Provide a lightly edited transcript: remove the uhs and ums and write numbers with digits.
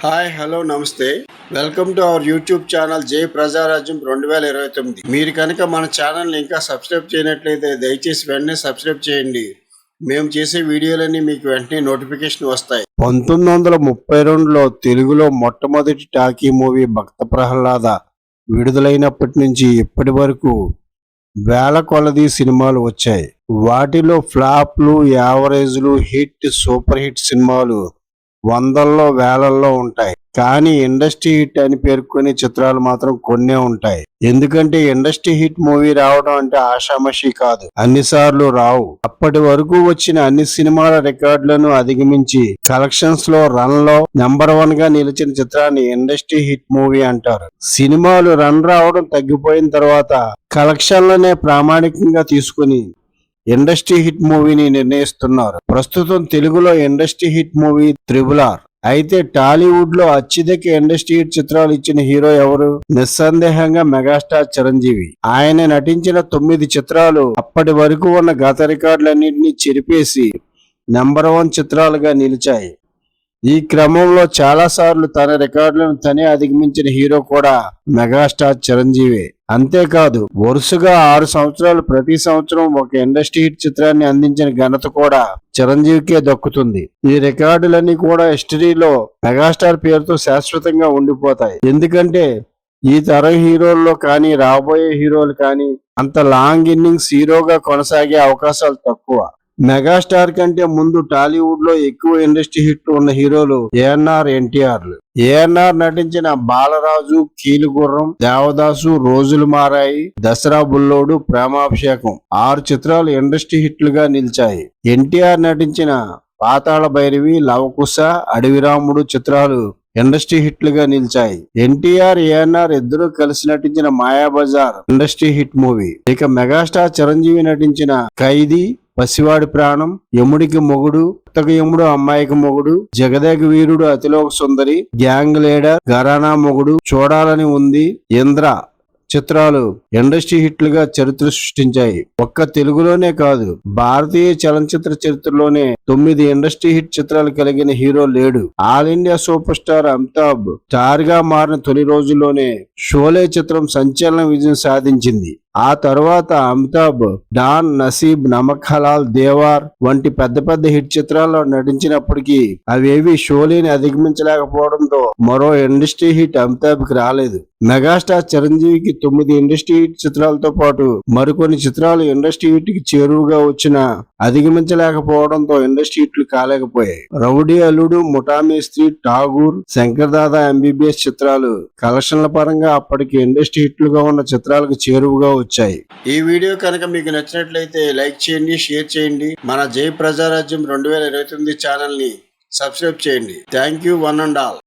Hi hello నమస్తే welcome to our YouTube channel జై ప్రజారాజ్యం 2029. మీరు కనుక మన ఛానల్ని ఇంకా సబ్స్క్రైబ్ చేయనట్లయితే దయచేసి వెంటనే సబ్స్క్రైబ్ చేయండి. మేము చేసే వీడియోలన్నీ మీకు వెంటనే నోటిఫికేషన్ వస్తాయి. 1932లో తెలుగులో మొట్టమొదటి టాకీ మూవీ భక్త ప్రహ్లాద విడుదలైనప్పటి నుంచి ఇప్పటి వరకు వేల కొలది సినిమాలు వచ్చాయి. వాటిలో ఫ్లాప్లు, యావరేజ్లు, హిట్, సూపర్ హిట్ సినిమాలు వందల్లో వేలల్లో ఉంటాయి. కానీ ఇండస్ట్రీ హిట్ అని పేర్కొనే చిత్రాలు మాత్రం కొన్నే ఉంటాయి. ఎందుకంటే ఇండస్ట్రీ హిట్ మూవీ రావడం అంటే ఆషామషి కాదు, అన్నిసార్లు రావు. అప్పటి వరకు వచ్చిన అన్ని సినిమాల రికార్డులను అధిగమించి కలెక్షన్స్ లో రన్ లో నెంబర్ 1 గా నిలిచిన చిత్రాన్ని ఇండస్ట్రీ హిట్ మూవీ అంటారు. సినిమాలు రన్ రావడం తగ్గిపోయిన తర్వాత కలెక్షన్లనే ప్రామాణికంగా తీసుకుని ఇండస్ట్రీ హిట్ మూవీని నిర్ణయిస్తున్నారు. ప్రస్తుతం తెలుగులో ఇండస్ట్రీ హిట్ మూవీ RRR. అయితే టాలీవుడ్ లో అత్యధిక ఇండస్ట్రీ హిట్ చిత్రాలు ఇచ్చిన హీరో ఎవరు? నిస్సందేహంగా మెగాస్టార్ చిరంజీవి. ఆయన నటించిన 9 చిత్రాలు అప్పటి వరకు ఉన్న గత రికార్డులన్నింటినీ చెరిపేసి నెంబర్ 1 చిత్రాలుగా నిలిచాయి. ఈ క్రమంలో చాలా సార్లు తన రికార్డులను తనే అధిగమించిన హీరో కూడా మెగాస్టార్ చిరంజీవి. అంతేకాదు వరుసగా 6 సంవత్సరాలు ప్రతి సంవత్సరం ఒక ఇండస్ట్రీ హిట్ చిత్రాన్ని అందించిన ఘనత కూడా చిరంజీవికే దక్కుతుంది. ఈ రికార్డులన్నీ కూడా హిస్టరీలో మెగాస్టార్ పేరుతో శాశ్వతంగా ఉండిపోతాయి. ఎందుకంటే ఈ తరం హీరోల్లో కానీ రాబోయే హీరోలు కానీ అంత లాంగ్ ఇన్నింగ్స్ హీరోగా కొనసాగే అవకాశాలు తక్కువ. మెగాస్టార్ కంటే ముందు టాలీవుడ్ లో ఎక్కువ ఇండస్ట్రీ హిట్ ఉన్న హీరోలు ఏఎన్ఆర్, ఎన్టీఆర్లు. ఏఎన్ఆర్ నటించిన బాలరాజు, కీలుగుర్రం, దేవదాసు, రోజులు మారాయి, దసరా బుల్లోడు, ప్రేమాభిషేకం 6 చిత్రాలు ఇండస్ట్రీ హిట్లుగా నిలిచాయి. ఎన్టీఆర్ నటించిన పాతాళ భైరవి, లవకుశ, అడవిరాముడు చిత్రాలు ఇండస్ట్రీ హిట్లుగా నిలిచాయి. ఎన్టీఆర్, ఏఎన్ఆర్ ఇద్దరు కలిసి నటించిన మాయాబజార్ ఇండస్ట్రీ హిట్ మూవీ. ఇక మెగాస్టార్ చిరంజీవి నటించిన ఖైదీ, పసివాడి ప్రాణం, యముడికి మొగుడు, కొత్తగా యముడు అమ్మాయికి మొగుడు, జగదేక వీరుడు, అతిలోక సుందరి, గ్యాంగ్ లీడర్, ఘరానా మొగుడు, చూడాలని ఉంది, ఇంద్ర చిత్రాలు ఇండస్ట్రీ హిట్లుగా చరిత్ర సృష్టించాయి. ఒక్క తెలుగులోనే కాదు, భారతీయ చలనచిత్ర చరిత్రలోనే 9 ఇండస్ట్రీ హిట్ చిత్రాలు కలిగిన హీరో లేడు. All India super star Amitabh star గా మారిన తొలి రోజుల్లోనే షోలే చిత్రం సంచలన విజయం సాధించింది. ఆ తర్వాత అమితాబ్ డాన్, నసీబ్, నమక్ హలాల్, దేవార్ వంటి పెద్ద పెద్ద హిట్ చిత్రాల్లో నటించినప్పటికీ అవేవి షోలేని అధిగమించలేకపోవడంతో మరో ఇండస్ట్రీ హిట్ అమితాబ్ కి రాలేదు. మెగాస్టార్ చిరంజీవికి 9 ఇండస్ట్రీ హిట్ చిత్రాలతో పాటు మరికొన్ని చిత్రాలు ఇండస్ట్రీ హిట్ కి చేరువుగా వచ్చినా అధిగమించలేకపోవడంతో ఇండస్ట్రీ హిట్లు కాలేకపోయాయి. రౌడీ అల్లుడు, ముఠామేస్త్రి, ఠాగూర్, శంకర్ దాదా ఎంబీబీఎస్ చిత్రాలు కలెక్షన్ల పరంగా అప్పటికి ఇండస్ట్రీ హిట్లుగా ఉన్న చిత్రాలకు చేరువుగా వచ్చాయి. ఈ వీడియో కనుక మీకు నచ్చినట్లయితే లైక్ చేయండి, షేర్ చేయండి. మన జై ప్రజారాజ్యం 2029 ఛానల్ ని సబ్స్క్రైబ్ చేయండి. Thank you one and all.